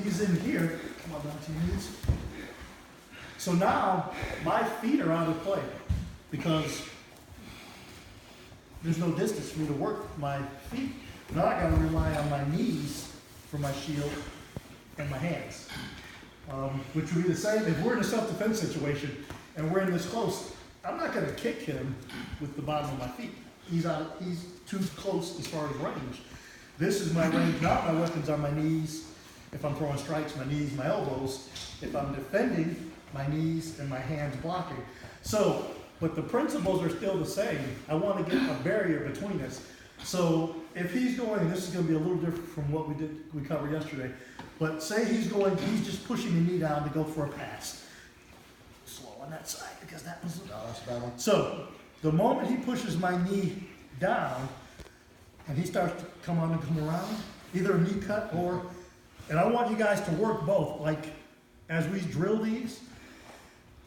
he's in here, come on down to your knees. So now my feet are out of play because there's no distance for me to work my feet. Now I gotta rely on my knees for my shield and my hands. Which would be the same if we're in a self-defense situation and we're in this close. I'm not gonna kick him with the bottom of my feet. He's too close as far as range. This is my range. Now my weapons are my knees. If I'm throwing strikes, my knees, my elbows. If I'm defending, my knees and my hands blocking. So, but the principles are still the same. I want to get a barrier between us. So if he's going, this is going to be a little different from what we covered yesterday. But say he's just pushing the knee down to go for a pass. Slow on that side because that was. No, that's a bad one. So the moment he pushes my knee down and he starts to come around, either a knee cut and I want you guys to work both. Like as we drill these,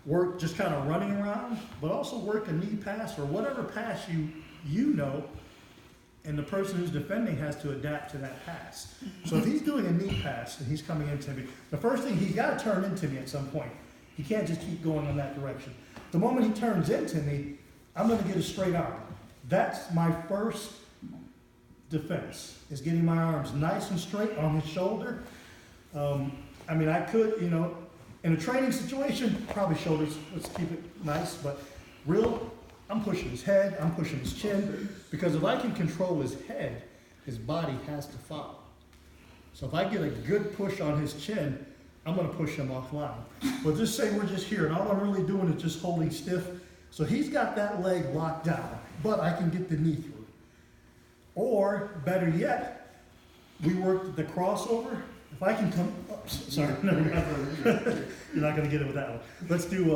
work just kind of running around, but also work a knee pass or whatever pass you know, and the person who's defending has to adapt to that pass. So if he's doing a knee pass and he's coming into me, the first thing, he's got to turn into me at some point. He can't just keep going in that direction. The moment he turns into me, I'm going to get a straight arm. That's my first defense, is getting my arms nice and straight on his shoulder. I mean, I could, in a training situation, probably shoulders, let's keep it nice, but I'm pushing his head, I'm pushing his chin, because if I can control his head, his body has to follow. So if I get a good push on his chin, I'm going to push him offline. But just say we're just here, and all I'm really doing is just holding stiff. So he's got that leg locked down, but I can get the knee through. Or, better yet, we work the crossover. If I can come, sorry, no, you're not going to get it with that one. Let's do,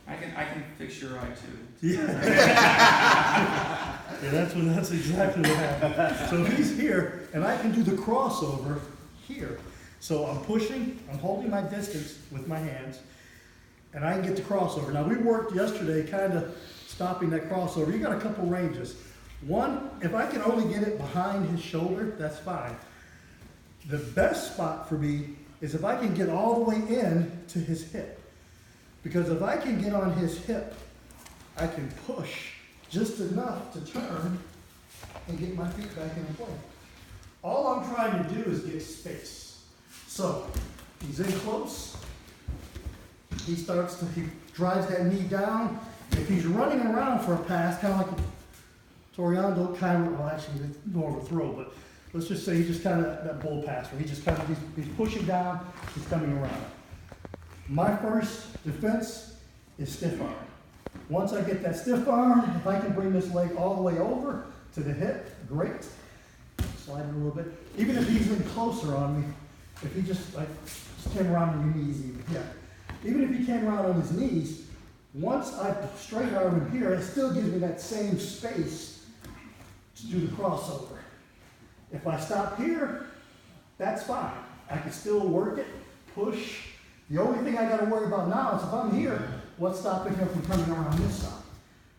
I can fix your eye too. yeah. Yeah, that's exactly what happened. So he's here, and I can do the crossover here. So I'm pushing, I'm holding my distance with my hands, and I can get the crossover. Now we worked yesterday kind of stopping that crossover. You got a couple ranges. One, if I can only get it behind his shoulder, that's fine. The best spot for me is if I can get all the way in to his hip. Because if I can get on his hip, I can push just enough to turn and get my feet back into play. All I'm trying to do is get space. So, he's in close. He drives that knee down. If he's running around for a pass, kind of like Toriando, actually it's more of a throw, but let's just say he's just kind of that bull pass where he's pushing down, he's coming around. My first defense is stiff arm. Once I get that stiff arm, if I can bring this leg all the way over to the hip, great. Slide it a little bit. Even if he's in closer on me, if he just came around on your knees even, yeah. Even if he came around on his knees, once I straight arm him here, it still gives me that same space to do the crossover. If I stop here, that's fine. I can still work it, push. The only thing I got to worry about now is if I'm here, what's stopping him from coming around this side?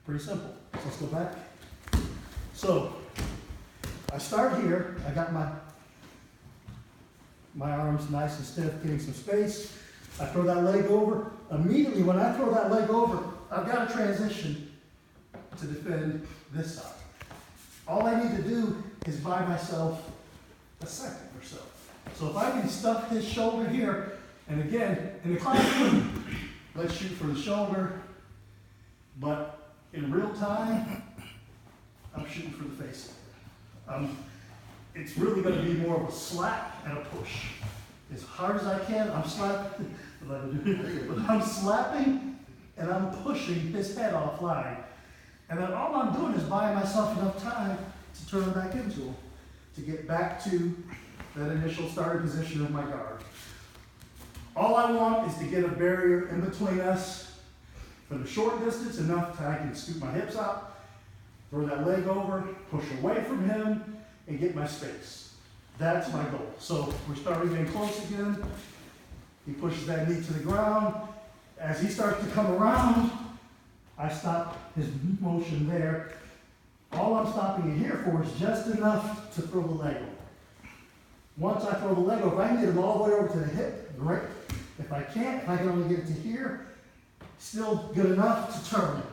Pretty simple. So let's go back. So I start here. I got my arms nice and stiff, getting some space. I throw that leg over. Immediately when I throw that leg over, I've got to transition to defend this side. All I need to do is buy myself a second or so. So if I can stuff his shoulder here, and again, in the class, let's shoot for the shoulder, but in real time, I'm shooting for the face. It's really going to be more of a slap and a push. As hard as I can, I'm slapping, but I'm slapping and I'm pushing his head offline. And then all I'm doing is buying myself enough time to turn back into him, to get back to that initial starting position of my guard. All I want is to get a barrier in between us for the short distance, enough that I can scoop my hips out, throw that leg over, push away from him, and get my space. That's my goal. So we're starting getting close again. He pushes that knee to the ground. As he starts to come around, I stop his motion there. All I'm stopping it here for is just enough to throw the leg over. Once I throw the leg over, if I can get it all the way over to the hip, great. If I can't, if I can only get it to here, still good enough to turn.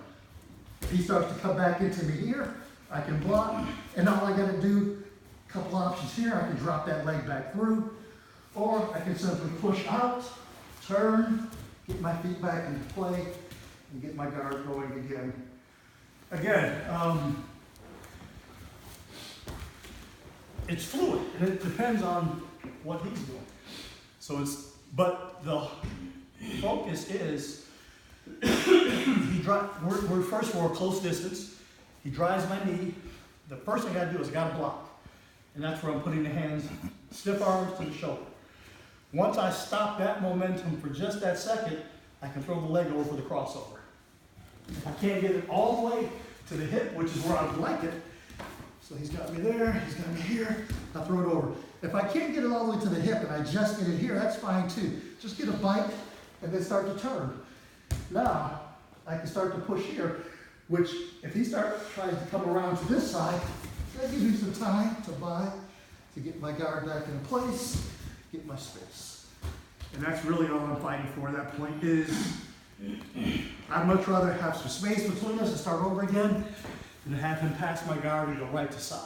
If he starts to come back into me here, I can block, and all I gotta do, a couple options here, I can drop that leg back through, or I can simply push out, turn, get my feet back into play, and get my guard going again. Again, it's fluid, and it depends on what he's doing. So but the focus is, we're first we're close distance, he drives my knee, the first thing I gotta do is I gotta block. And that's where I'm putting the hands, stiff arms to the shoulder. Once I stop that momentum for just that second, I can throw the leg over for the crossover. If I can't get it all the way to the hip, which is where I would like it, so he's got me there, he's got me here, I'll throw it over. If I can't get it all the way to the hip and I just get it here, that's fine too. Just get a bite and then start to turn. Now, I can start to push here, which if he tries to come around to this side, that gives me some time to get my guard back in place, get my space. And that's really all I'm fighting for at that point is, I'd much rather have some space between us and start over again than have him pass my guard and go right to side.